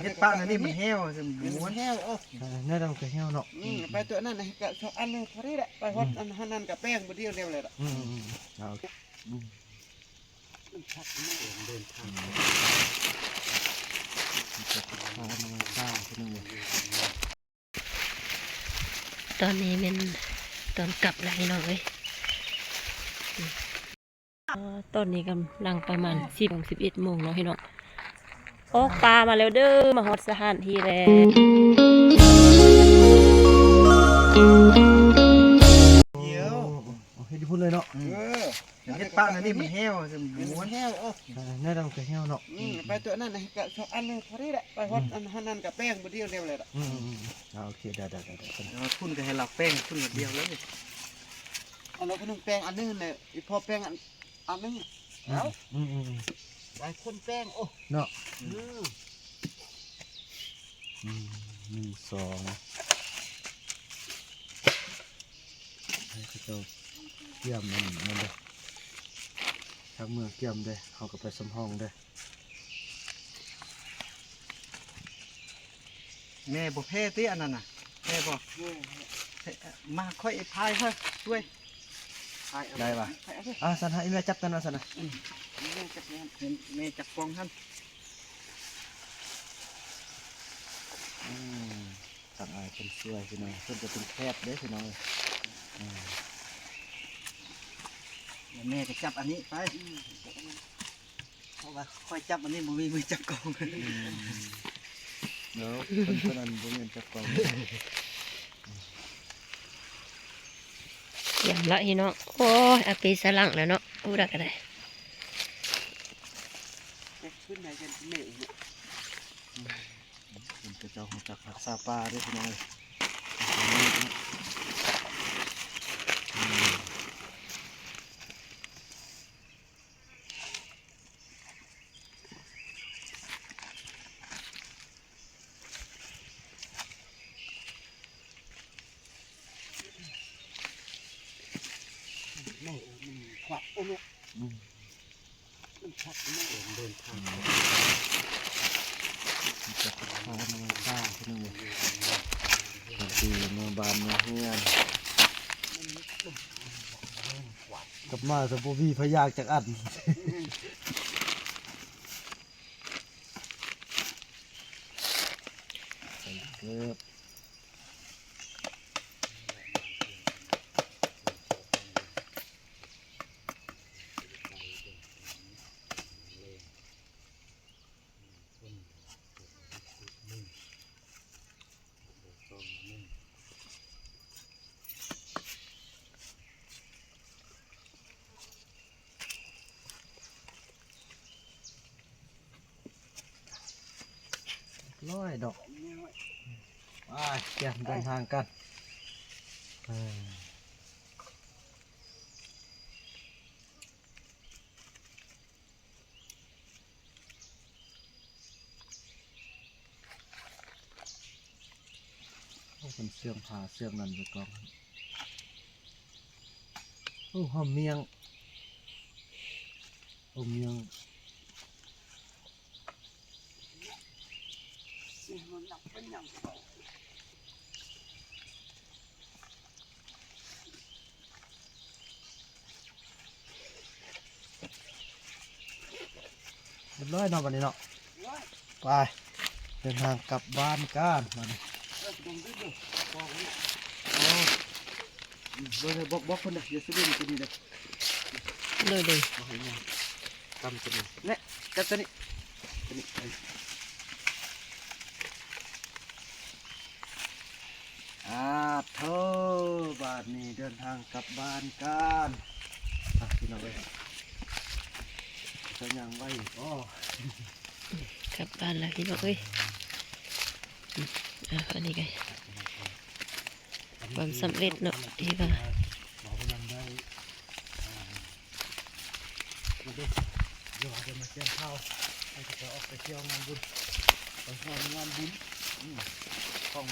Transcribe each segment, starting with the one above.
เฮ็ดป้าอันนี้มันแห้วม้วน แห้วนี่เราก็เหี่ยวเนาะไปตัวนั้นนะก็ชอบอันนึงพอดีแหละไปฮอดอันนั้นกับแป้งบ่เดียวเร็วเลยล่ะเอามันชักไม่เดินทางตอนนี้เป็นตอนกลับแล้วพี่น้องเอ้ยตอนนี้กำลังประมาณ10-11 โมงเนาะพี่น้องโอ้ปลามาแล้วเด้อมาฮอดสถานที่แล้วเดี๋ยวเฮ็ดพูดเลยเนาะเฮ็ดป้าอันนี้มันแห้วม้วน แห้วนี่เราก็เหี่ยวเนาะไปตัวนั้นนะก็ชอบอันนึงพอดีแหละไปฮอดอันนั้นกับแป้งบ่เดียวเร็วเลยล่ะโอเคได้คุณก็ให้เราแป้งคุณเดียวแล้วนี่เอาแล้วก็นึงแป้งอันนึงเนี่ยอีพอแป้งอันนึงเอาได้คนแป้งโอ้เนาะ1 2ให้เขาเจ้าเกี่ยมมันเด้อทักเมื่อเกี่ยมเด้อเขาก็ไปสำห้องเด้อแม่บ่แพ้ติอันนั้นน่ะแพ้บ่มาค่อยพายค่อยช่วยได้ป่ะสันให้แม่จับกันว่าสันนะแม่จับกองท่านสั่งอะไรเป็นช่วยพี่น้องเพิ่นจะเป็นแคบเด้อพี่น้องแม่จะจับอันนี้ไปเพราะว่าค่อยจับอันนี้บ่มีมือจับกองเนาะเพิ่นอันบ่มีจับกองอย่างละพี่น้องโอ้ยอาปีสลังแล้วเนาะอู้ดักก็ได้ขึ้นไหนกันเหม่เนี่ยเป็นกระเจ้าของจักรักษาปลาด้วยพี่น้องไม่มันขวักโอ้เนี่ยมันชักไม่เดินทางจักพามาฆ่าพี่น้องบางทีมาบานมาเฮือนกับมาสบูบีพยากจากอันเกือบร้อยดอกไปเตรียมเดินทางกันเป็นเสื่อมผ่าเสื่อมนั่นไปก่อนโอ้หอมเมียงเรียบร้อยเนาะวันนี้เนาะไปเดินทางกลับบ้านกันมาดิเลยบอกคนเด้ออย่าซื้อนี่ตัวนี้เด้อเลยตำตัวนี้เนี่ยจับตัวนี้โธ่บาดนี้เดินทางกลับบ้านกันพี่น้องเอ้ยจะยังไว้กลับบ้านแล้วพี่น้องเอ้ยอันนี้ไงความสำเร็จเนาะที่ว่าเดี๋ยวจะมาเที่ยวข้าวให้จะออกไปเที่ยวงานบุญไปงานบุญของ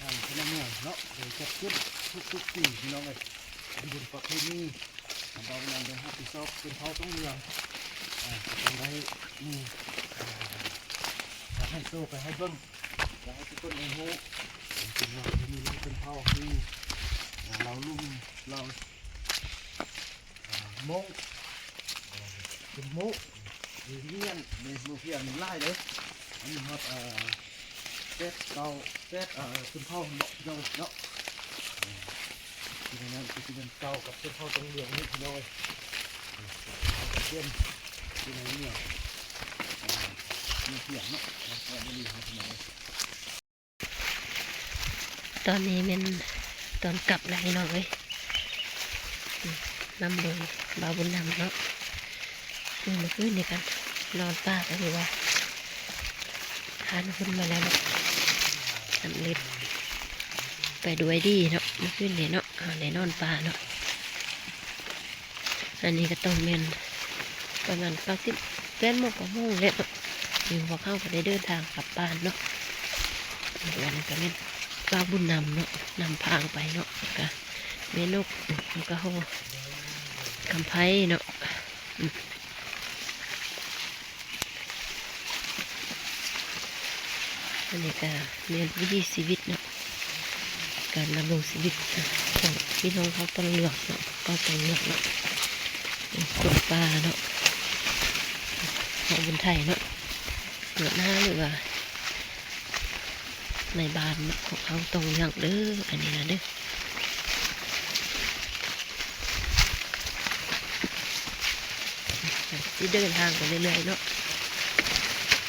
ทางพนักงานเนาะโดยจัดขึ้นทุกปีพี่น้องเลยบุญประเพณีเรากำลังเดินห้าปีซอกเป็นเขาต้องเมืองเป็นไรให้ ให้โตไปให้เบิ่งอยากให้ทุกคนได้รู้เป็นว่ามีเราเป็นเผ่ามีเราลุ่มเรามงเป็นมุเรียนในโรงเรียนไล่เลยอันนี้ครับเซตเก่าเซตเป็นเผ่าเนาะที่นั่นคือเป็นเก่ากับเป็นเผ่าตรงเหลืองนิดหน่อยเช่นที่ไหนเนี่ยมีเสียงเนาะแล้วไม่มีเขาทำไม ตอนนี้เป็นตอนกลับแล้วพี่น้องเอ้ยนำโดยบ่าวบุญนำเนาะเมื่อคืนนี่กันนอนป้าก็คือว่าทานขึ้นมาแล้วเนาะสำเร็จไปด้วยดีเนาะเมื่อคืนนี่เนาะในนอนป้าเนาะอันนี้ก็ต้องเป็นประมาณ8 โมงเลยเนาะอยู่พอเข้าก็ได้เดินทางกลับบ้านเนาะวันนี้ก็เป็นบ่าวบุญนำเนาะนำพางไปเนาะก็เมนกแล้วก็โหคำไพ่เนาะอันนี้ก็เรียนวิถีชีวิตเนาะการดำรงชีวิตของพี่น้องเขาต้องเลือกเนาะก็ต้องเลือกเนาะคนป่าเนาะของคนไทยเนาะเกิดหน้าหรือว่าในบ้านเนาะของเขาต้องเลือกเด้ออันนี้นะเด้อที่เดินทางไปเรื่อยๆเนาะ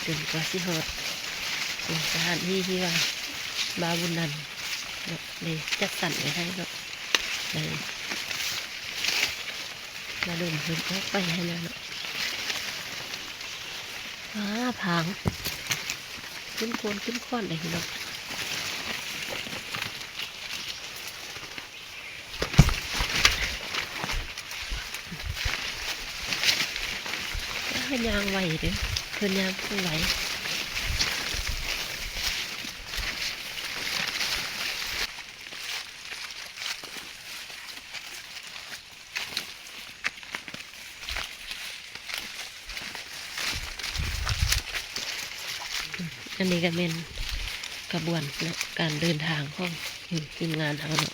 จนกว่าสิฮอดสถานที่ที่ว่าบ่าวบุญนันเนาะเลยจัดสรรไว้ให้เนาะมาดมเพิ่นออกไปให้แล้วเนาะผางขึ้นโคนขึ้นข้อนเลยเนาะยางไหวเด้อเพิ่นยางผู้ไหวอันนี้ก็เป็นกระบวนเนาะการเดินทางของทีมงานเขาเนาะ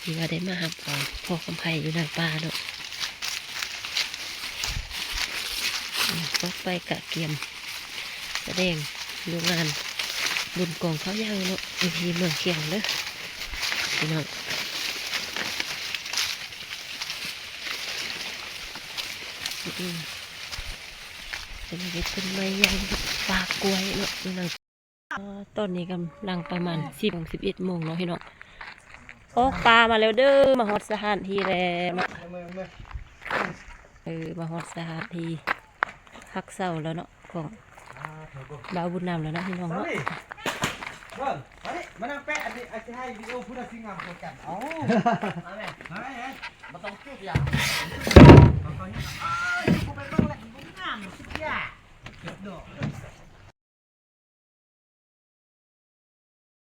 ที่ว่าได้มาหาพ่อคำไผ่อยู่ในป่าเนาะก็ไปกะเกียมแสดงดูงานบุญกองเขาย่างเนาะอยู่ที่เมืองเชียงเด้อพี่น้องจะมีเป็นไม้ย่างปลากล้วยเนาะพี่น้องตอนนี้กำลังประมาณ11 โมงเนาะพี่น้องโอ้ปลามาแล้วเด้อมาฮอดสถานที่แล้วเนาะมาฮอดสถานที่พักเศร้าแล้วเนาะของบ่าวบุญนำแล้วนะพี่น้องเนาะ เบิ่งมาดิมานั่งแปะอันนี้อาจจะให้วิดีโอพูดสิ่งงามกันเอามาแม่มาต้องพูดอย่าง